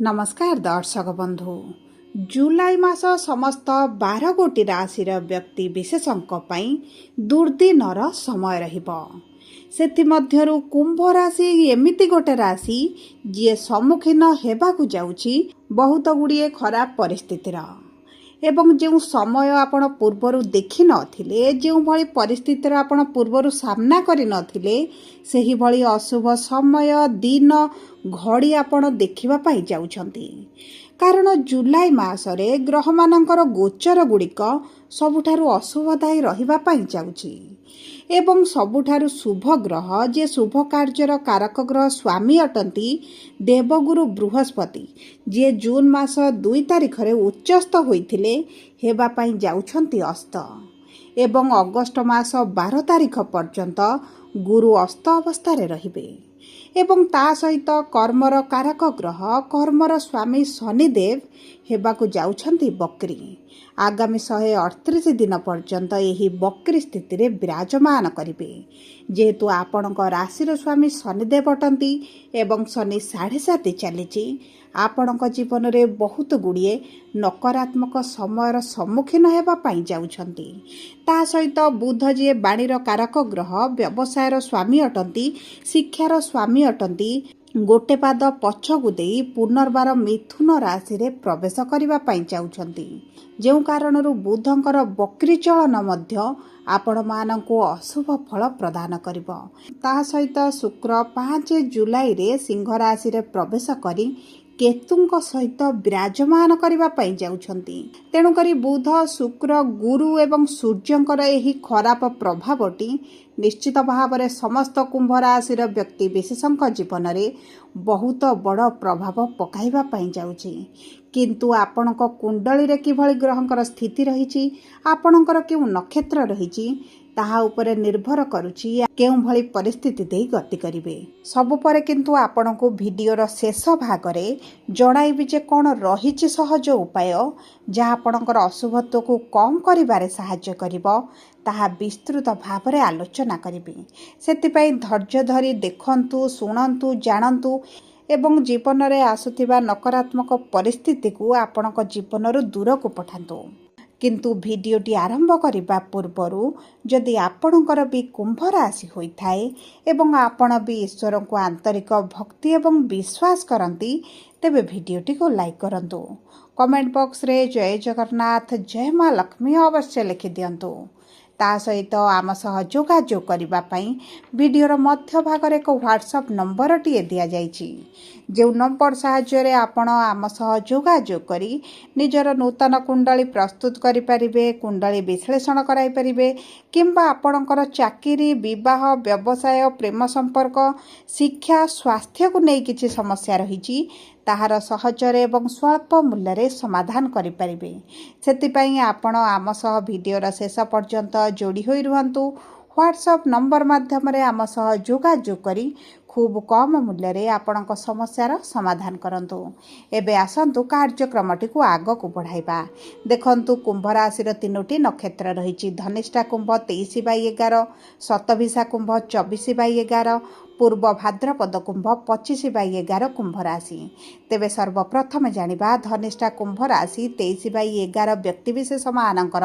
नमस्कार दर्शक बंधु। जुलाई मास समस्त 12 गोटी राशि व्यक्ति विशेषज्ञों दुर्दिनर समय रहिबो। सेथिमध्यरु कुंभ राशि एमिति गोटे राशि जे सम्मुखीन हेबाकु जाउची बहुत गुड़िए खराब परिस्थितिर एवं जो समय आपण पूर्वर देखि नथिले, जो भली परिस्थितिर आपण पूर्वर सामना करि नथिले, सेही भली अशुभ समय दिन घड़ी आपण देखिबा पाई जाउछंती। कारण जुलाई मासरे ग्रह मानकर गोचर गुड़िक सबुठारु अशुभदायी रहिबा पाई जाउची एवं सबुठारु शुभ ग्रह जे शुभ कार्यर कारक ग्रह स्वामी अटंती देवगुरु बृहस्पति जे जून मास 2 तारिख रे उच्चस्थ होइथिले हेबा पाई जाउछंती अस्त एवं अगस्त मास 12 तारिख पर्यंत गुरु अस्त अवस्था रे रहिबे एवं ता सहित कर्मर कारक ग्रह कर्मर स्वामी शनिदेव हेबाकु जाउछंती बकरी। आगामी 138 दिन पर्यंत यही बकरी स्थिति रे विराजमान करिवे। जेहेतु आपणक राशि स्वामी शनिदेव अटंती एवं शनि 7.5 चलीची, आपणक जीवन रे बहुत गुड़िए नकारात्मक समयर सम्मुखीन हेबा पाई जाउछंती। ता सहित बुध जे बाणीर कारक ग्रह व्यवसायर स्वामी अटंती, शिक्षार स्वामी अटंती, गोटे पाद पछकु देई पुनर्बार मिथुन राशि रे प्रवेश करिबा पाई जाउछंती। जेउ कारणरू बुधंकर बकरी चलन मध्य आपण माननको अशुभ फल प्रदान करिबो। ता सहित शुक्र 5 जुलाई रे सिंह राशि रे प्रवेश करी केतुंक सहित विराजमान करिबा पाई जाउछंती। तेणु करी बुध शुक्र गुरु एवं सूर्यंकर एही खराब प्रभावटी निश्चित भाव समस्त कुंभ राशि व्यक्ति विशेषज्ञ जीवन में बहुत बड़ प्रभाव पकाइबा पाई जाउची। किंतु आपणक कुंडली रे किभଳି ग्रहंकर स्थिति रहिछि, आपणकर केउ नक्षत्र रहिछि, ताहा उपरे निर्भर करुछि केउ भଳି परिस्थिति देई गति करिवे। सबु परे किंतु आपणको भिडियोर शेष भाग रे जणाइबि जे कोन रहिछि सहज उपाय जहा आपणकर अशुभत्व को कम करिबारे सहाय्य करिवो, ताहा विस्तृत भाव आलोचना करिबि। सेतिपई धैर्य धरी देखंतु, शुणंतु, जानंतु एवं जीवन रे आसुथिबा नकारात्मक परिस्थिति को आपणक जीवनरु दूर को पठांतु। किंतु भिडियोटी आरंभ करिबा पूर्वरु जदि आपणकर भी कुंभ राशि होइथाए एवं आपण भी ईश्वर को आंतरिक भक्ति एवं विश्वास करंती, तेबे भिडियोटी को लाइक करंतु। कमेंट बॉक्स रे जय जगन्नाथ, जय मां लक्ष्मी अवश्य लिखि दियंतु। ता सहित आम सह जोगाजोग करिबा पई वीडियोर मध्य भाग रे एक व्हाट्सएप नंबर टिए दिया जाइछि। जो नंबर साहाय्य रे आपण आम सह जोगाजोग करी निजर नूतन कुंडली प्रस्तुत करि परिबे, कुंडली विश्लेषण कराई परिबे, किंबा आपणकर चाकरी, विवाह, व्यवसाय, प्रेम संपर्क, शिक्षा, स्वास्थ्य को नै किछि समस्या रहिछि, ताहार सहजरे एवं स्वल्प मूल्य रे समाधान करि परिबे। सेतिपई आपण आम सह वीडियोर शेष पर्यंत जोड़ी होई रुहंतु। व्हाट्सएप नंबर माध्यम रे आम सह जोगाजोग करी खूब कम मूल्य रे आपणक समस्यार समाधान करंतु। एबे आसंतु कार्यक्रमटी को आग को बढ़ाइबा। देखंतु कुंभ राशि 3टी नक्षत्र रहिछि। धनिष्ठा कुंभ 23/11, शतभिषा कुंभ 24/11, पूर्व भाद्रपद कुंभ 25/11 कुंभ राशि। तेबे सर्वप्रथम जानिबा धनिष्ठा कुंभ राशि 23/11 व्यक्तिविशेष मानकर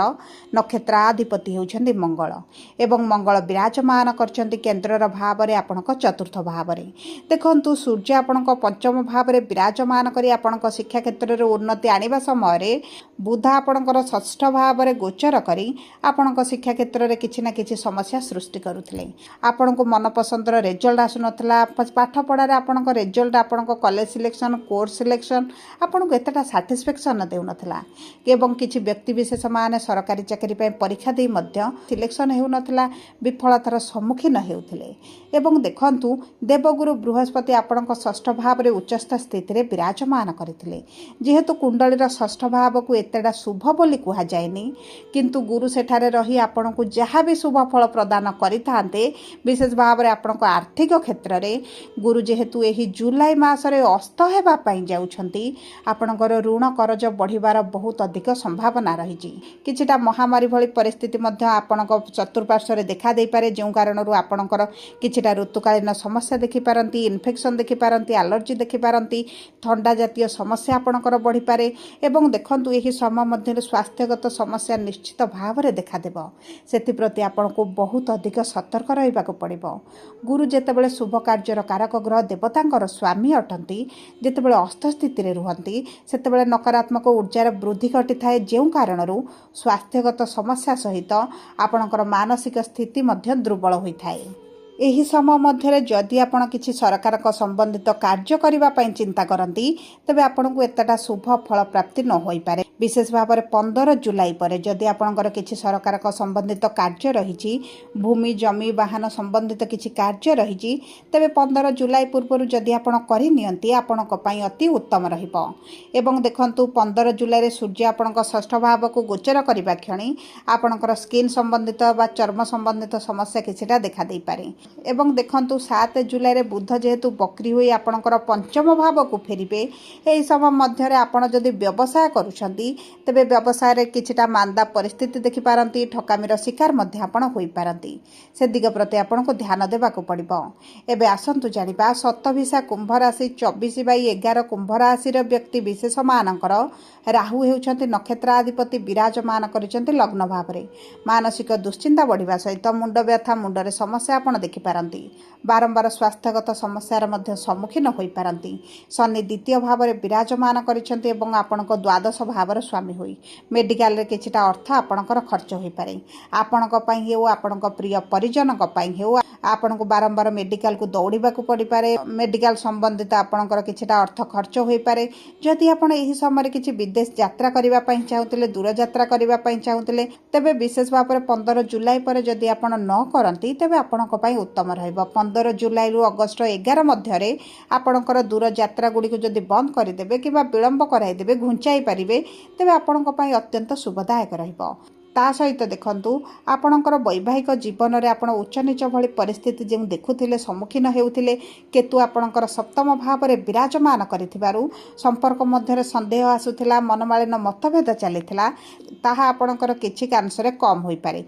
नक्षत्राधिपति होउछन्ति मंगल एवं मंगल विराजमान करछन्ति केंद्रर भाव रे आपणक चतुर्थ भाव रे। देखंतु सूर्य आपणक पंचम भाव रे विराजमान करी आपणक शिक्षा क्षेत्र रे उन्नति आनिबा समय रे बुध आपणकर षष्ठ भाव रे गोचर करी आपणक शिक्षा क्षेत्र रे किछि ना किछि समस्या सृष्टि करुथिले। आपणक मन पसंदर रिजल्ट आसु नथला, पाठ पढ़ारे आपणक रिजल्ट, आपणक कॉलेज सिलेक्शन, कोर्स सिलेक्शन आपणक एतटा सैटिस्फैक्शन देउ नथला एवं किछि व्यक्ति विशेष माने सरकारी चाकरी पे परीक्षा देई मध्य सिलेक्शन हेउ नथला, विफलतार सम्मुखीन हेउथिले। एवं देखंतु देवगुरु बृहस्पति आपणक षष्ठ भाव रे उच्चस्थ स्थिति रे विराजमान करथिले। जेहेतु कुंडलीर षष्ठ भाव को एतटा शुभ बोली कुहा जायनी, किंतु गुरु सेठारे रही आपणक जहाँ भी शुभ फल प्रदान करिथांते, विशेष भाव रे आपणक आर्थिक आर्थिक क्षेत्र में गुरु जेहेतु यही जुलाई मासरे अस्त हेबा पई जाउछंती आपणकर ऋण करज बढ़िबार बहुत अधिक संभावना रही किछिटा महामारी भली परिस्थिति मध्य आपणक चतुर्पार्श्व देखा दे पारे जो कारण आपणकर किछिटा ऋतुकालीन समस्या देखि पारंती इन्फेक्शन देखि पारंती एलर्जी देखि पारंती ठंडा जातीय समस्या आपणकर बढ़ी पारे एवं देखंतु यही समय मध्य स्वास्थ्यगत समस्या निश्चित भाव में देखा देबो सेति आपको बहुत अधिक सतर्क रहिबाक पड़िबो। गुरु जेतेबेले शुभ कार्यर कारक ग्रह देवतांकर स्वामी अटंती जेतेबेले अस्त स्थिति रे रुहंती सेतेबेले नकारात्मक ऊर्जार वृद्धि घटिथाए जो कारणरू स्वास्थ्यगत समस्या सहित आपणकर मानसिक स्थिति मध्य दुर्बल होइथाए। एही समय मध्य जदि आपण किसी सरकार संबंधित कार्य करने चिंता करती तेबे आपको एतटा शुभ फल प्राप्ति न हो पारे। विशेष भाव में 15 जुलाई पर जदि आपणकर किसी सरकार संबंधित कार्य रही भूमि जमी वाहन संबंधित किसी कार्य रही तेबे 15 जुलाई पूर्व जदि आपण करनियंती आपणक पई अति उत्तम रहिबो। एवं देखंतु 15 जुलाई रे सूर्य आपणक षष्ठ भाव को गोचर करबा क्षणी आपणकर स्किन संबंधित बा चर्म संबंधित समस्या किछिटा देखा दे पारे। एवं देखंतु 7 जुलाई रे बुध जेहेतु बकरी हुई आपणकर पंचम भाव को फेरिबे एही समय मध्य आपण जदि व्यवसाय करूछंती तेबे व्यवसाय रे किछिटा मांदा परिस्थिति देखि पारंती ठकामीर शिकार मध्य आपण होई पारंती से दिग प्रति आपण को ध्यान देबा को पड़िबो। एबे आसंतु जानिबा सतभिसा कुंभ राशि 24/11 कुंभ राशि रो व्यक्ति विशेष मानकर राहु हेउछंती नक्षत्राधिपति विराजमान करिसंती लग्न भाव रे मानसिक दुश्चिंता बढ़िबा सहित मुंड व्यथा मुंडरे समस्या आपण देखि पारंती बारंबार स्वास्थ्यगत समस्यार मध्य सम्मुखीन होई पारंती। शनि द्वितीय भाव में विराजमान करिसंती एवं आपणक द्वादश भावर स्वामी होई मेडिकल रे किछिटा अर्थ आपणकर खर्च होई पारे आपणक पई हेउ आपणक प्रिय परिजनक पई हेउ आपणक बारंबार मेडिकल को दौड़िबा को पड़ी पारे मेडिकल संबंधित आपणकर किछिटा अर्थ खर्च होई पारे। जदि आपण एही समय किछि विदेश यात्रा करबा पई चाहुतिले दूर यात्रा करबा पई चाहुतिले तेबे विशेष भाव में 15 जुलाई पर जदि आपण न करंती तेबे आपणक पई उत्तम रहइबो। 15 जुलाई रु अगस्त 11 मध्य आपणकर दूर यात्रा गुड़ी को जदि बंद करदेवे कि विलंब कराइदेवे घुंचाई पारे तेबे आपणक पई अत्यंत शुभदायक रहिबो। ता सहित देखंतु आपणकर वैवाहिक जीवन में आपण उच्च नीच भली परिस्थिति जो देखुथिले सम्मुखीन हेउथिले केतु आपणकर सप्तम भाव में विराजमान करिथिबारु संपर्क मध्य संदेह आसुथिला मनमालिन मतभेद चलीथिला ताहा आपणकर किछि कांशरे कम होई पारे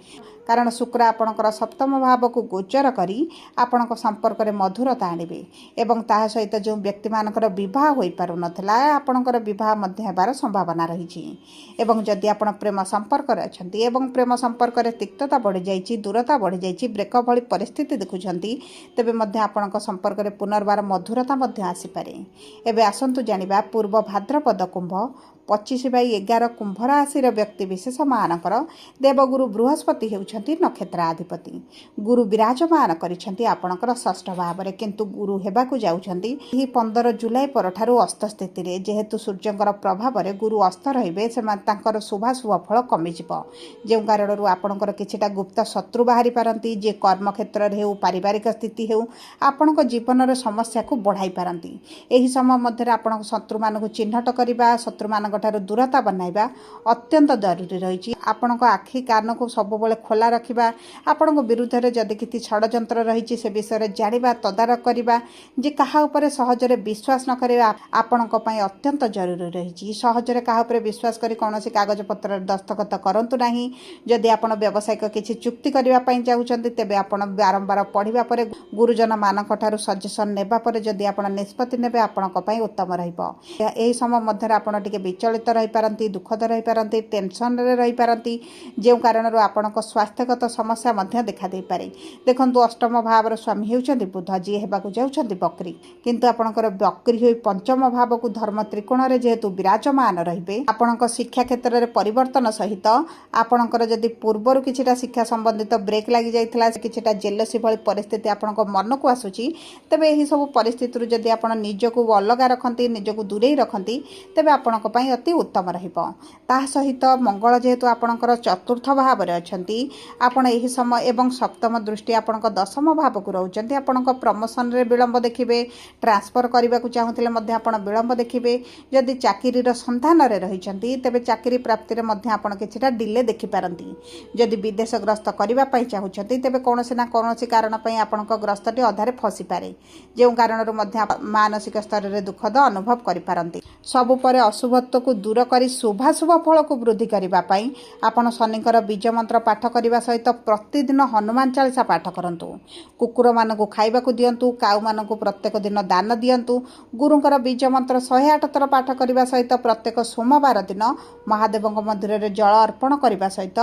कारण शुक्र आपणकर सप्तम भाव को गोचर करी आपणक संपर्क में मधुरता आनिबे एवं ताहा सहित जो व्यक्ति मानकर विवाह होई पारु नथला आपणकर विवाह मध्य हेबार संभावना रही एवं जदि आपण प्रेम संपर्क रे अछंती एवं प्रेम संपर्क रे तिक्तता बढ़ी जाइछि दूरता बढ़ी जाइछि ब्रेकअप भली परिस्थिति देखुछंती तेबे मध्य आपणक संपर्क रे पुनर्बार मधुरता मध्य आसी पारे। एबे आसंतु जानिबा पूर्व भाद्रपद कुंभ 25/11 कुंभ राशि व्यक्ति विशेष मानकर देवगुरु बृहस्पति हेउछंती नक्षत्राधिपति गुरु विराजमान करिसंती आपणकर षष्ठ भाव में किंतु गुरु हेबाकु जाउछंती 15 जुलाई परठारु अस्त स्थिति रे जेहेतु सूर्यंकर प्रभाव में गुरु अस्त रहिबे तांकर शुभाशुभ फल कमी जिवो जे कारणरू आपणकर किछिटा गुप्त शत्रु बाहरी पारंती जे कर्म क्षेत्र रे हेउ पारिवारिक स्थिति हेउ आपणक जीवन रे समस्या को बढ़ाई पारंती। एही समय मध्य आपणक शत्रु मानकु चिन्हट करिबा शत्रु मानक ठारू दूरता बनाइबा अत्यंत जरूरी रही। आपणक आखि कान को सब बेले खोला रखिबा आपणक विरुद्ध रे जदि किछि षडयंत्र रही से विषय जानिबा तदारक करिबा जे काहा उपरे सहजरे विश्वास न करिबा आपणक पई अत्यंत जरूरी रही। सहजरे काहा उपरे विश्वास करी कोनोसी कागज पत्र दस्तखत करंतु नाही। जदि आपण व्यावसायिक किछि चुक्ति करिबा पई चाहुचंती तेबे आपण बारंबार पढ़िबा परे गुरुजन मानक ठारू सजेशन नेबा परे जदि आपण निष्पत्ति नेबे आपणक पई उत्तम रहिबो। एही समय मध्य आपण टिके विचलित रही पारंती दुखद रही पारंती टेंशन रे रही पारंती जे कारणरू आपणक स्वास्थ्यगत समस्या मध्य देखा दे पारे। देखंतु अष्टम भावर स्वामी हेउचंती बुध जी हेबाकु जाउचंती बकरी किंतु आपणकर बकरी होई पंचम भाव को धर्म त्रिकोण रे जेहेतु विराजमान रहिबे आपणक शिक्षा क्षेत्र रे परिवर्तन सहित आपणकर जदि पूर्वरु किछिटा शिक्षा संबंधित ब्रेक लागि जाइथिला किछिटा जेलसी भली परिस्थिति आपणक मन को आसुची तेबे एही सब परिस्थिति रु जदि आपण निजको अलग रखंती निजको दूरेई रखंती तेबे आपणक पई अति उत्तम रहिबो। ता सहित मंगल जेहेतु आपणकर चतुर्थ भाव रे अछंती आपण एही समय एवं सप्तम दृष्टि आपणक दशम भाव को रहउचंती आपणक प्रमोशन रे विलंब देखिबे ट्रांसफर करबा को चाहुतिले मध्ये आपण विलंब देखिबे जदि चाकरी रो संधान रे रहिचंती तेबे चाकरी प्राप्ति रे मध्ये आपण किछटा डिले देखि पारंती जदि विदेश ग्रस्त करबा पई चाहुचंती तेबे कोनोसी ना कोनोसी कारण पई आपणक ग्रस्तटी अधारे फसी पारे जे कारण रो मध्ये मानसिक स्तर रे दुखद अनुभव करि पारंती सबु परे अशुभत्व को दूर करी शुभाशुभ फल को वृद्धि करबा पई आपण शनिकर बीज मंत्र पाठ करबा सहित प्रतिदिन हनुमान चालीसा पाठ करंतु कुकुर मानकु खाइबा को दियंतु काउ मानकु प्रत्येक दिन दान दियंतु गुरुंकर बीज मंत्र 108 थर पाठ करबा सहित प्रत्येक सोमवार दिन महादेव मंदिर रे जल अर्पण करबा सहित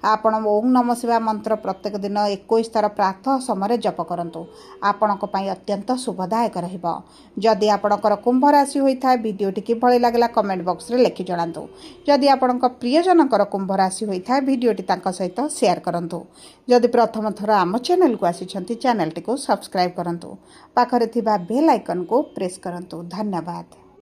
आपण ओम नमः शिवाय मंत्र प्रत्येक दिन 21 थर प्रातः समय जप करंतु आपणक पई अत्यंत शुभदायक रहिबो। जदि आपणकर कुंभ राशि होइथा वीडियोटी किभଳି लागला कमेंट बॉक्स रे लिखि जणांतु। जदि आपणक प्रियजनकर कुंभ राशि होइथा वीडियोटी तांका सहित शेयर करंतु। जदि प्रथम थर आम चैनल को आसिछंती चैनल टी को सब्सक्राइब करंतु पाखरे थिबा बेल आइकन को प्रेस करंतु। धन्यवाद।